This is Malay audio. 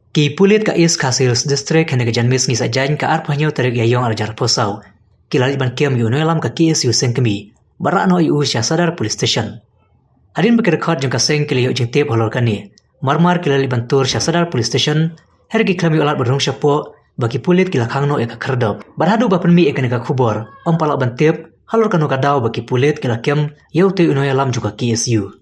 Ki Pulit ka is Ksu district hene janmis ngis ajain ka ar panyo tarik yayong arjar posau. Kilali ban kiem Nongïalam ka Ksu Seng Kmie. Barak no Ksu Sha Sadar police station. Hadin bakir Dkhot jeng ka seng kiliyo jeng tip holor kani. Marmar kilali ban tur Sha Sadar police station. Hergi klami olat berung syapo bagi Pulit kilakang no eka kerdop. Barhadu bapen mi eka neka kubor. Palak ban tip halor kanu kadau bagi Pulit kilakem yau tu Nongïalam juga Ksu.